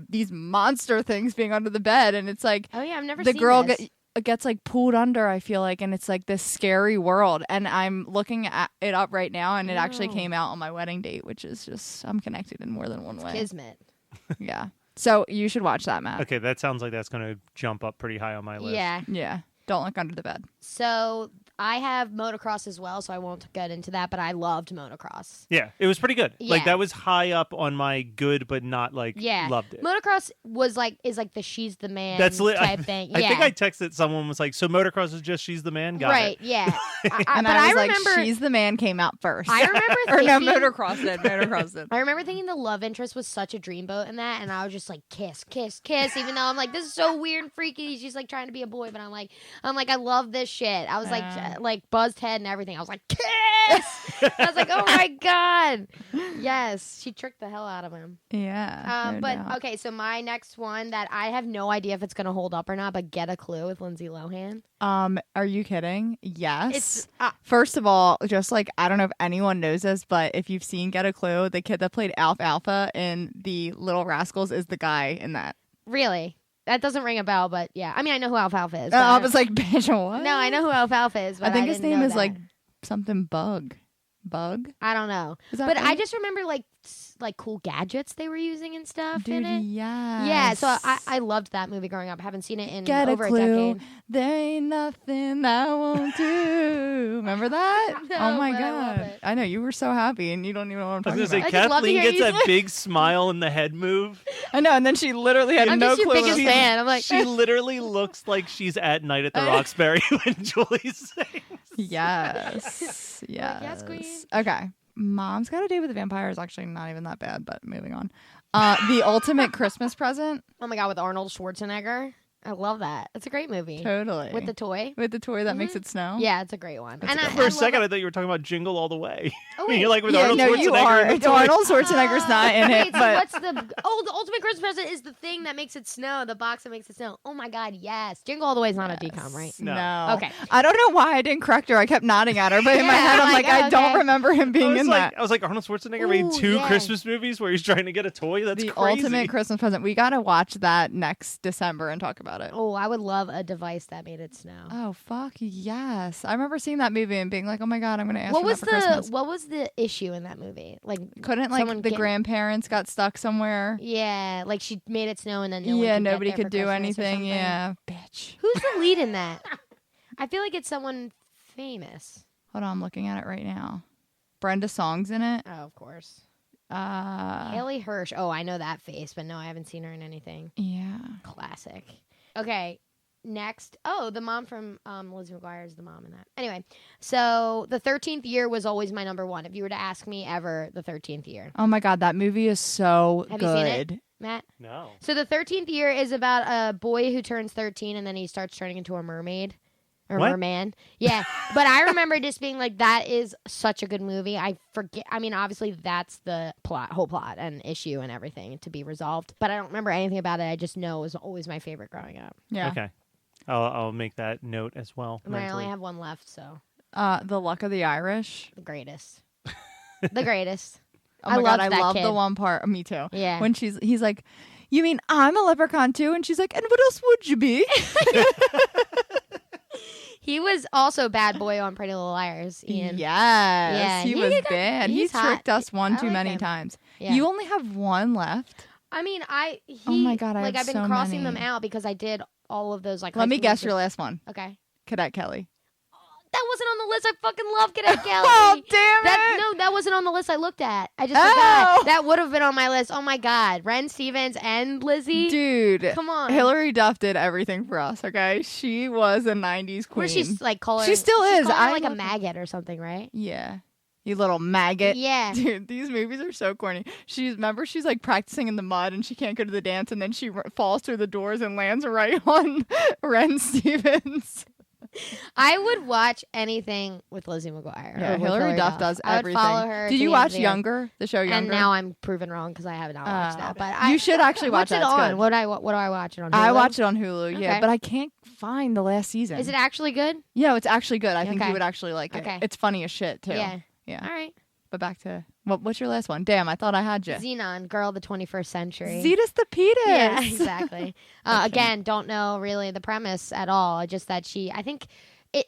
these monster things being under the bed, and it's like Oh yeah, I've never the seen girl this. gets like pulled under, I feel like, and it's like this scary world. And I'm looking at it up right now, and it actually came out on my wedding date, which is just, I'm connected in more than one way. Kismet. Yeah. So you should watch that, Matt. Okay, that sounds like that's going to jump up pretty high on my list. Yeah. Yeah. Don't look under the bed. So I have motocross as well, so I won't get into that, but I loved motocross. Yeah, it was pretty good. Yeah. Like, that was high up on my good, but not, like, loved it. Motocross is like the she's the man type thing. Yeah. I think I texted someone was like, so motocross is just she's the man? Got right, it. yeah. And I was like, she's the man came out first. I remember or no, motocross did. Motocross did. I remember thinking the love interest was such a dreamboat in that, and I was just like, kiss, kiss, kiss, even though I'm like, this is so weird and freaky. She's like trying to be a boy, but I'm like, I love this shit. I was like buzzed head and everything. I was like, kiss! I was like, oh my God. Yes. She tricked the hell out of him. Yeah. Okay, so my next one that I have no idea if it's going to hold up or not, but Get a Clue with Lindsay Lohan. Are you kidding? Yes. First of all, just like, I don't know if anyone knows this, but if you've seen Get a Clue, the kid that played Alfalfa in The Little Rascals is the guy in that. Really? That doesn't ring a bell, but yeah. I mean, I know who Alfalfa is. I was like, bitch, what? No, I know who Alfalfa is, but I think his name is that. like something Bug. I don't know. But right? I just remember like cool gadgets they were using and stuff in it. Yes. Yeah, so I loved that movie growing up. I haven't seen it in over a decade. There ain't nothing I won't do. Remember that? No, oh my God. I know, you were so happy and you don't even know what I'm talking about. I was going to say, Kathleen gets that big smile and the head move. I know, and then she literally had no clue. I'm just your biggest fan. I'm like, she literally looks like she's at night at the Roxbury when Julie sings. Yes. Yes, queen. Okay. Mom's Got a Date with a Vampire is actually not even that bad, but moving on. The Ultimate Christmas Present. Oh my God, with Arnold Schwarzenegger. I love that. It's a great movie. Totally. With the toy. With the toy that makes it snow. Yeah, it's a great one. For a second, I thought you were talking about Jingle All the Way. Oh, wait. You're like with Arnold Schwarzenegger. You are. Arnold Schwarzenegger's not in it. Wait, but so what's the Ultimate Christmas Present is the thing that makes it snow, the box that makes it snow. Oh my God, yes. Jingle All the Way is not a DCOM, right? No. Okay. I don't know why I didn't correct her. I kept nodding at her, but in my head, I'm like, I don't remember him being in that. I was like, Arnold Schwarzenegger made two Christmas movies where he's trying to get a toy? That's the crazy. Ultimate Christmas Present. We got to watch that next December and talk about it. Oh, I would love a device that made it snow. Oh, fuck yes. I remember seeing that movie and being like, oh my God, I'm going to ask for that for Christmas. What was the issue in that movie? Like, couldn't like the grandparents got stuck somewhere? Yeah, like she made it snow and then nobody could do anything. Yeah, bitch. Who's the lead in that? I feel like it's someone famous. Hold on, I'm looking at it right now. Brenda Song's in it. Oh, of course. Haley Hirsch. Oh, I know that face, but no, I haven't seen her in anything. Yeah. Classic. Okay. Next, the mom from Lizzie McGuire is the mom in that. Anyway, so the 13th Year was always my number one. If you were to ask me ever, the 13th Year. Oh my God, that movie is so good. Have you seen it, Matt? No. So the 13th Year is about a boy who turns 13 and then he starts turning into a mermaid. Or merman. Yeah. But I remember just being like, that is such a good movie. I forget. I mean, obviously, that's the whole plot and issue and everything to be resolved. But I don't remember anything about it. I just know it was always my favorite growing up. Yeah. Okay. I'll make that note as well. And I only have one left, so. The Luck of the Irish. The greatest. The greatest. Oh my God, I love the one part. Me too. Yeah. When he's like, you mean I'm a leprechaun too? And she's like, and what else would you be? He was also bad boy on Pretty Little Liars, Ian. Yes. Yeah, he was bad. He tricked us one too many times. Yeah. You only have one left? I mean, oh my God, I've been crossing them out because I did all of those. Like, let me guess your last one. Okay. Cadet Kelly. That wasn't on the list. I fucking love Cadet Kelly. Oh, damn it. No, that wasn't on the list I looked at. I just forgot. That would have been on my list. Oh, my God. Ren Stevens and Lizzie. Dude. Come on. Hillary Duff did everything for us, okay? She was a 90s queen. Where she's like calling. She still is. Like a maggot or something, right? Yeah. You little maggot. Yeah. Dude, these movies are so corny. She's like practicing in the mud and she can't go to the dance and then she falls through the doors and lands right on Ren Stevens. I would watch anything with Lizzie McGuire. Yeah, Hillary Duff does everything. I would follow her. Did you watch Younger, the show Younger? And now I'm proven wrong because I have not watched that. But you should actually watch that. What's it on? What do I watch it on? Hulu? I watch it on Hulu. Yeah, okay. But I can't find the last season. Is it actually good? Yeah, it's actually good. I think you would actually like it. Okay. It's funny as shit too. Yeah. Yeah. All right. But back to What's your last one? Damn, I thought I had you. Xenon, Girl of the 21st Century. Zetus the Petus. Yeah, exactly. Again, don't know really the premise at all. Just that I think it.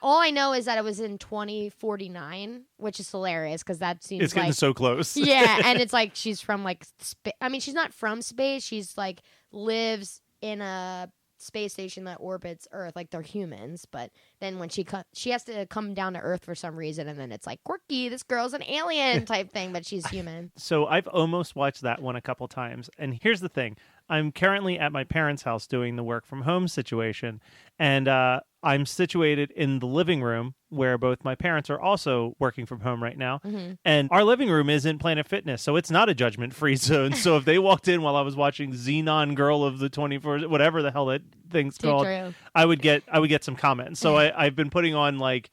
All I know is that it was in 2049, which is hilarious because that seems it's getting so close. Yeah, and it's like she's from like I mean, she's not from space. She's like lives in a space station that orbits Earth, like they're humans, but then when she has to come down to Earth for some reason, and then it's like quirky, this girl's an alien type thing, but she's human. So I've almost watched that one a couple times, and here's the thing. I'm currently at my parents' house doing the work from home situation, and I'm situated in the living room where both my parents are also working from home right now. Mm-hmm. And our living room is in Planet Fitness, so it's not a judgment-free zone. So if they walked in while I was watching Xenon Girl of the 24th, whatever the hell that thing's called, I would get some comments. So I've been putting on like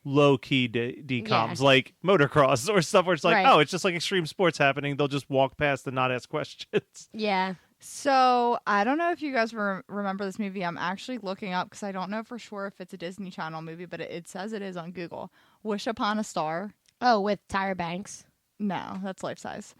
low-key DCOMs, like motocross or stuff where it's like, oh, it's just like extreme sports happening. They'll just walk past and not ask questions. Yeah. So I don't know if you guys remember this movie. I'm actually looking up because I don't know for sure if it's a Disney Channel movie, but it says it is on Google. Wish Upon a Star. Oh, with Tyra Banks? No, that's life size.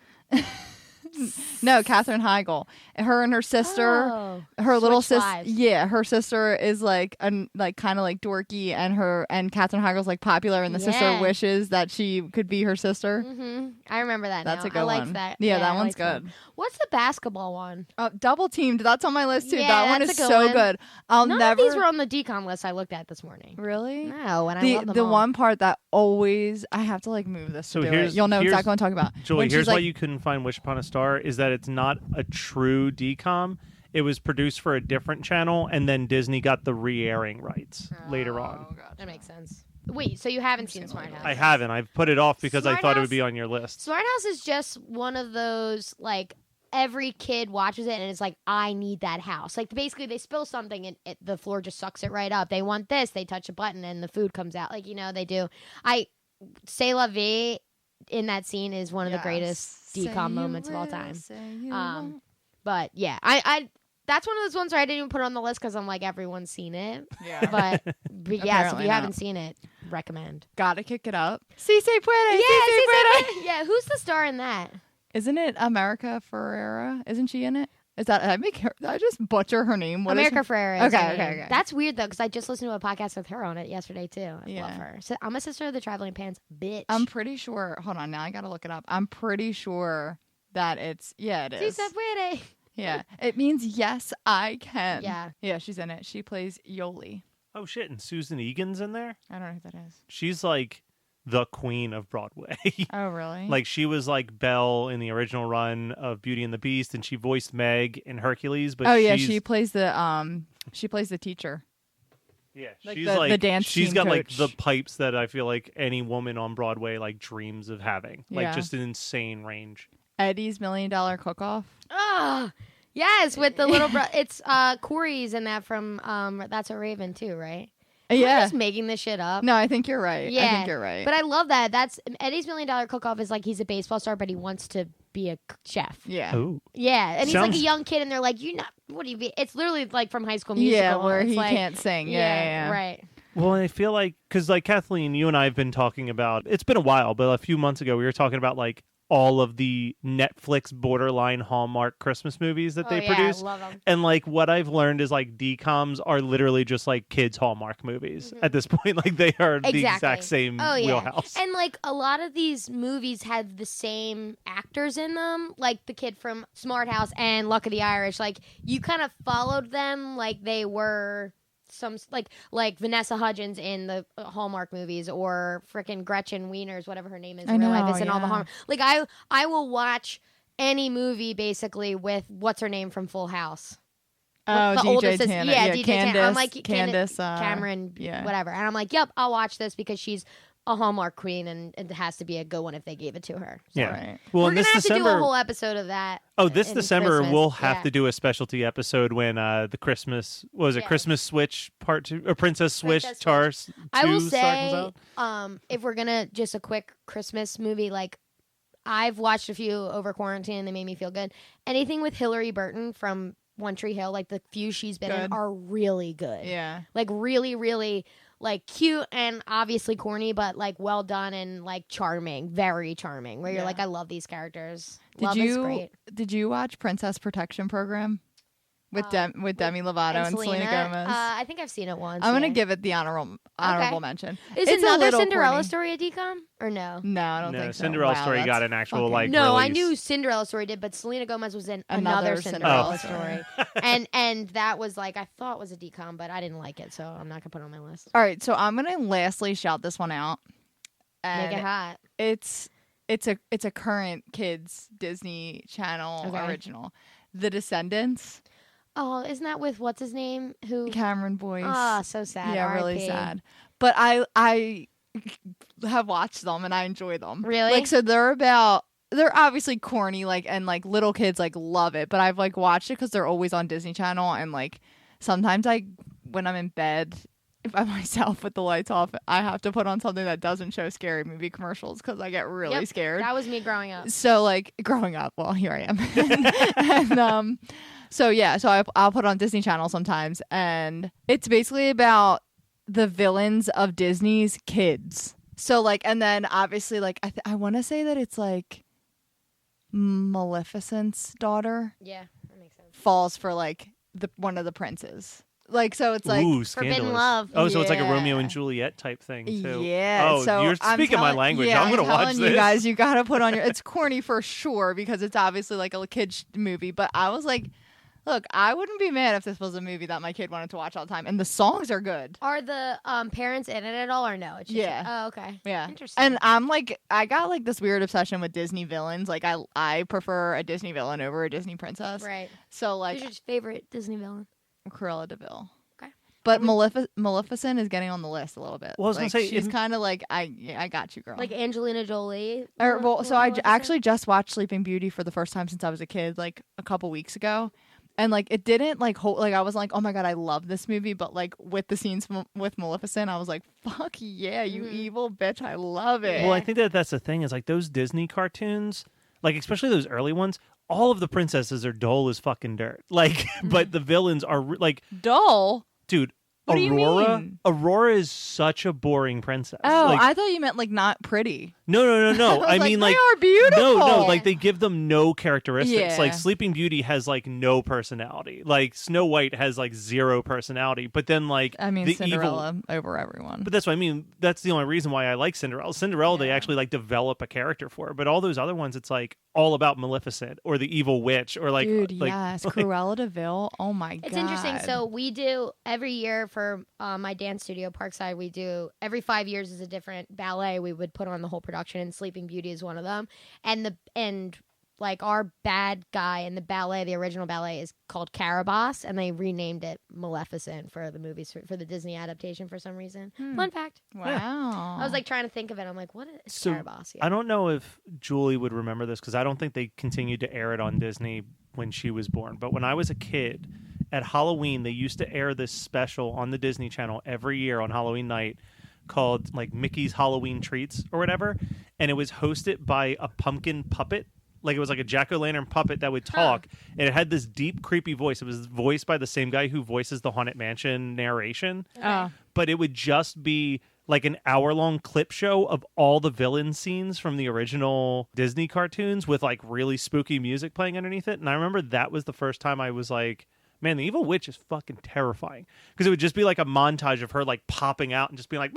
No, Katherine Heigl. Her and her sister, her little sister. Yeah, her sister is like kind of like dorky, and Katherine Heigl's like popular, and the sister wishes that she could be her sister. Mm-hmm. I remember that. That's now. a good I one. That. Yeah, that one's good. What's the basketball one? Double Teamed. That's on my list too. Yeah, that one is so good. None of these were on the DCOM list I looked at this morning. Really? No, and I love them the all. one part that always I have to like move this. So you'll know exactly what I'm talking about. Julie, here's why you couldn't find Wish Upon a Star is that it's not a true DCOM. It was produced for a different channel, and then Disney got the re-airing rights later on. Gotcha. That makes sense. Wait, so you haven't seen Smart House? I haven't. I've put it off because I thought it would be on your list. Smart House is just one of those, like, every kid watches it and it's like, I need that house. Like, basically, they spill something and the floor just sucks it right up. They want this. They touch a button and the food comes out. Like, they do. C'est la vie in that scene is one of the greatest DCOM moments of all time. But, yeah, I that's one of those ones where I didn't even put it on the list because I'm like, everyone's seen it. Yeah. But yeah, so if you haven't seen it, recommend. Gotta kick it up. Si se puede. Yeah, si se puede. Yeah, who's the star in that? Isn't it America Ferrera? Isn't she in it? Is that did I just butcher her name? America Ferrera. Okay. That's weird though, because I just listened to a podcast with her on it yesterday too. I love her. So I'm a sister of the Traveling Pants, bitch. I'm pretty sure. Hold on, now I gotta look it up. I'm pretty sure that it is. Si se puede. Yeah, it means yes, I can. Yeah, she's in it. She plays Yoli. Oh shit! And Susan Egan's in there. I don't know who that is. She's like the queen of Broadway. Oh really? Like she was like Belle in the original run of Beauty and the Beast, and she voiced Meg in Hercules. But she plays the teacher. Yeah, like she's the dance. She's team got coach. like the pipes that I feel like any woman on Broadway like dreams of having. Like just an insane range. Eddie's $1 Million Cook-Off. Oh, yes, with the little it's Corey's in that from That's a Raven too, right? Yeah. I'm just making this shit up. No, I think you're right. Yeah. I think you're right. But I love that. That's Eddie's $1 Million Cook-Off is like he's a baseball star, but he wants to be a chef. Yeah. Ooh. Yeah, and he's like a young kid, and they're like, what do you be? It's literally like from High School Musical. Yeah, where it's he like, can't sing. Yeah. Right. Well, I feel like, because like Kathleen, you and I have been talking about, it's been a while, but a few months ago we were talking about like all of the Netflix borderline Hallmark Christmas movies that they produce. I love them. And like what I've learned is like DCOMs are literally just like kids Hallmark movies at this point. Like they are the exact same wheelhouse. And like a lot of these movies have the same actors in them, like the kid from Smart House and Luck of the Irish. Like you kind of followed them like they were some like Vanessa Hudgens in the Hallmark movies, or frickin' Gretchen Wieners, whatever her name is in real life, is in all the Hallmark. Like I will watch any movie basically with what's her name from Full House. Oh, DJ Tanner. Yeah, DJ Candace. Tanner. I'm like Candace, Cameron, whatever. And I'm like, yep, I'll watch this because she's a Hallmark queen, and it has to be a good one if they gave it to her. So. Yeah. Right. Well, we're gonna this have December, to do a whole episode of that. Oh, this December Christmas. we'll have to do a specialty episode when the Christmas Christmas Switch Part 2 or Princess Switch Chars 2 I will comes say, out. If we're gonna just a quick Christmas movie, like I've watched a few over quarantine and they made me feel good. Anything with Hillary Burton from One Tree Hill, like the few she's been in, are really good. Yeah, like really, really. like cute and obviously corny, but like well done and like charming, very charming. Where you're like, I love these characters. Love is great. Did you watch Princess Protection Program? With Demi Lovato and Selena Gomez. I think I've seen it once. I'm gonna give it the honorable mention. Is it's another Cinderella story a DCOM or no? No, I don't think so. Cinderella story got an actual like. No, release. I knew Cinderella story did, but Selena Gomez was in another Cinderella story, and that was like I thought was a DCOM, but I didn't like it, so I'm not gonna put it on my list. All right, so I'm gonna lastly shout this one out. Make it hot. It's a current kids Disney Channel original, The Descendants. Oh, isn't that with what's his name? Who? Cameron Boyce. Oh, so sad. Yeah, R. really sad. But I have watched them and I enjoy them. Really? Like, so they're obviously corny, like, and like little kids like love it. But I've like watched it because they're always on Disney Channel, and like sometimes when I'm in bed by myself with the lights off, I have to put on something that doesn't show scary movie commercials because I get really scared. That was me growing up. So like growing up, well, here I am. and so yeah, so I'll put on Disney Channel sometimes, and it's basically about the villains of Disney's kids. So like, and then obviously like I want to say that it's like Maleficent's daughter. Yeah, that makes sense. Falls for like one of the princes. Like, so it's like Forbidden Love. Oh, so it's like a Romeo and Juliet type thing too. Yeah. Oh, so you're speaking my language. Yeah, I'm gonna watch this. You guys, you gotta put on your. It's corny for sure because it's obviously like a kid's movie. But I was like, look, I wouldn't be mad if this was a movie that my kid wanted to watch all the time, and the songs are good. Are the parents in it at all, or no? It's just, oh, okay. Yeah. Interesting. And I'm like, I got like this weird obsession with Disney villains. Like, I prefer a Disney villain over a Disney princess. Right. So like, who's your favorite Disney villain? Cruella de Vil. Okay. But Maleficent is getting on the list a little bit. Well, I was gonna say she's kind of like I got you, girl. Like Angelina Jolie. So I actually just watched Sleeping Beauty for the first time since I was a kid, like a couple weeks ago, and like it didn't like I was like, oh my god, I love this movie, but like with the scenes with Maleficent, I was like, fuck yeah, you evil bitch, I love it. Well, I think that's the thing is like those Disney cartoons, like especially those early ones. All of the princesses are dull as fucking dirt. Like, but the villains are like dull. Dude, what do you mean? Aurora is such a boring princess. Oh, like, I thought you meant like not pretty. No. I mean they are beautiful. No, like they give them no characteristics. Yeah. Like Sleeping Beauty has like no personality. Like Snow White has like zero personality. But then like the Cinderella over everyone. But that's what I mean. That's the only reason why I like Cinderella. Cinderella, they actually like develop a character for her. But all those other ones, it's like all about Maleficent or the evil witch or like yes, Cruella de Vil. Oh my god, it's interesting. So we do every year for my dance studio Parkside. We do every 5 years is a different ballet. We would put on the whole production, and Sleeping Beauty is one of them. And like our bad guy in the ballet, the original ballet is called Caraboss, and they renamed it Maleficent for the movies for the Disney adaptation for some reason. Fun fact. Wow. I was like trying to think of it. I'm like, what is Caraboss? Yeah. I don't know if Julie would remember this because I don't think they continued to air it on Disney when she was born. But when I was a kid, at Halloween, they used to air this special on the Disney Channel every year on Halloween night called like Mickey's Halloween Treats or whatever. And it was hosted by a pumpkin puppet. Like it was like a jack-o'-lantern puppet that would talk, and it had this deep, creepy voice. It was voiced by the same guy who voices the Haunted Mansion narration. But it would just be like an hour-long clip show of all the villain scenes from the original Disney cartoons with like really spooky music playing underneath it. And I remember that was the first time I was like, man, the evil witch is fucking terrifying. Because it would just be like a montage of her like popping out and just being like,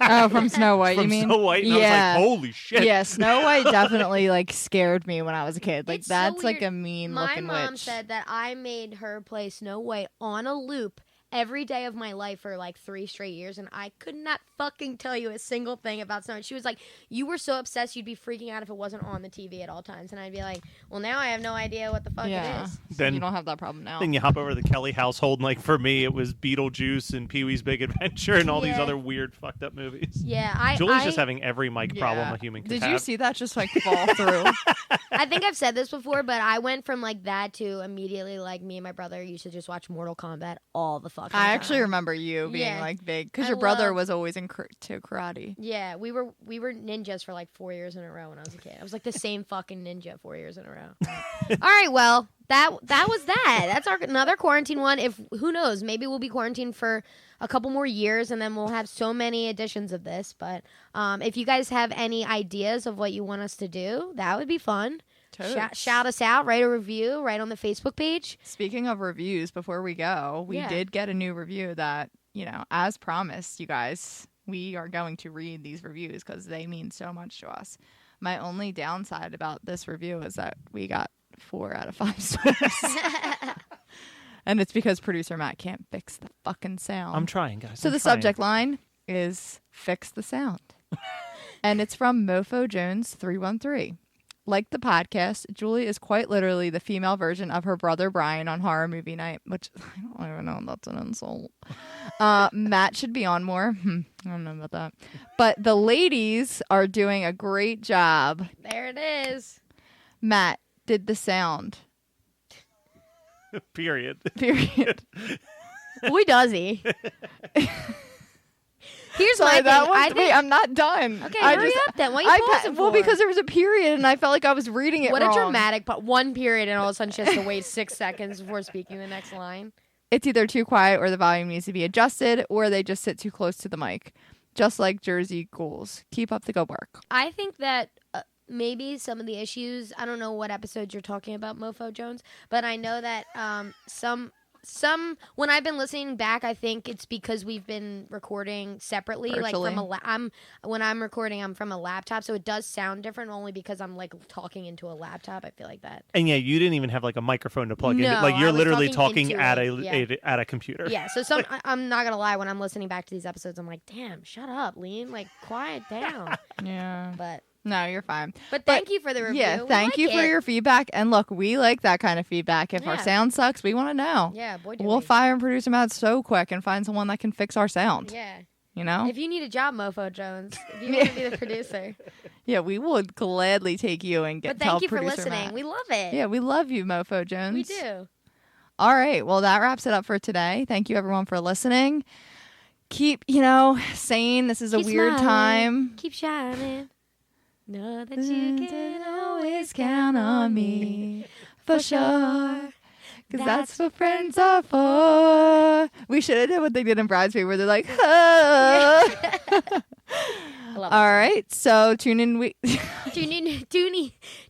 oh, from Snow White, you mean? Snow White. And I was like, holy shit. Yeah, Snow White definitely like scared me when I was a kid. Like, that's so like a mean looking witch. My mom said that I made her play Snow White on a loop every day of my life for like 3 straight years, and I could not fucking tell you a single thing about Snow White. She was like, you were so obsessed you'd be freaking out if it wasn't on the TV at all times. And I'd be like, well, now I have no idea what the fuck it is. Then you don't have that problem now. Then you hop over to the Kelly household, and like for me it was Beetlejuice and Pee-wee's Big Adventure and all these other weird fucked up movies. Yeah, Julie's just having every mic problem a human could have. Did you see that just like fall through? I think I've said this before, but I went from like that to immediately like me and my brother used to just watch Mortal Kombat all the fucking time. I actually remember you being like big because your brother was always into karate. Yeah, we were ninjas for like 4 years in a row when I was a kid. I was like the same fucking ninja 4 years in a row. All right, well, that was that. That's another quarantine one. If who knows, maybe we'll be quarantined for a couple more years, and then we'll have so many editions of this. But if you guys have any ideas of what you want us to do, that would be fun. Shout us out, write a review, right on the Facebook page. Speaking of reviews, before we go, we did get a new review that, as promised, you guys, we are going to read these reviews because they mean so much to us. My only downside about this review is that we got 4 out of 5 stars. And it's because producer Matt can't fix the fucking sound. I'm trying, guys. So the subject line is fix the sound. And it's from Mofo Jones 313. Like the podcast, Julie is quite literally the female version of her brother Brian on horror movie night, which I don't even know if that's an insult. Matt should be on more. I don't know about that. But the ladies are doing a great job. There it is. Matt did the sound. Period. Boy, does he. Here's Sorry, my thing. Wait, I'm not done. Okay, hurry up then. What are you pausing for? Well, because there was a period and I felt like I was reading it wrong. What a dramatic part. One period and all of a sudden she has to wait 6 seconds before speaking the next line. It's either too quiet or the volume needs to be adjusted or they just sit too close to the mic. Just like Jersey Ghouls. Keep up the good work. I think that maybe some of the issues, I don't know what episodes you're talking about, Mofo Jones, but I know that some when I've been listening back, I think it's because we've been recording separately. Virtually. Like when I'm recording, I'm from a laptop, so it does sound different only because I'm like talking into a laptop. I feel like that. And yeah, you didn't even have like a microphone to plug in. Like you're literally talking at a computer. Yeah. So I'm not gonna lie. When I'm listening back to these episodes, I'm like, damn, shut up, Lean. Like, quiet down. Yeah. But. No, you're fine. But thank you for the review. Yeah, thank you for your feedback. And look, we like that kind of feedback. If our sound sucks, we want to know. Yeah, boy, do we'll fire and producer Matt so quick and find someone that can fix our sound. Yeah. You know? If you need a job, Mofo Jones, if you want to be the producer. Yeah, we would gladly take you and But thank you for listening. Matt. We love it. Yeah, we love you, Mofo Jones. We do. All right. Well, that wraps it up for today. Thank you, everyone, for listening. Keep, sane. This is a weird time. Keep shining. Know that you can always count on me, for sure. Because that's what friends are for. We should have did what they did in Bridesmaid, where they're like, oh. All right, so tune in. Tune in next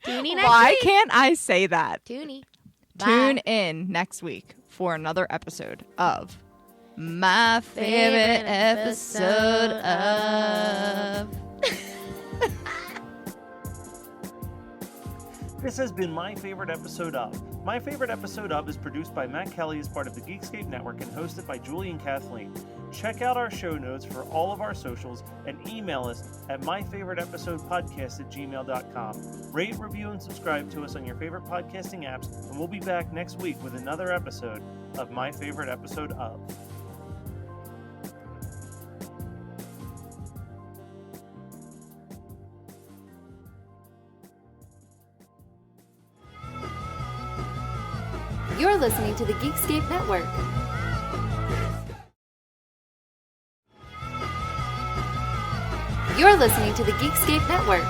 Why week. can't I say that? Tune in next week for another episode of my favorite episode of... This has been My Favorite Episode Of. My Favorite Episode Of is produced by Matt Kelly as part of the Geekscape Network and hosted by Julie and Kathleen. Check out our show notes for all of our socials and email us at myfavoriteepisodepodcast@gmail.com. Rate, review, and subscribe to us on your favorite podcasting apps, and we'll be back next week with another episode of My Favorite Episode Of. You're listening to the Geekscape Network. You're listening to the Geekscape Network.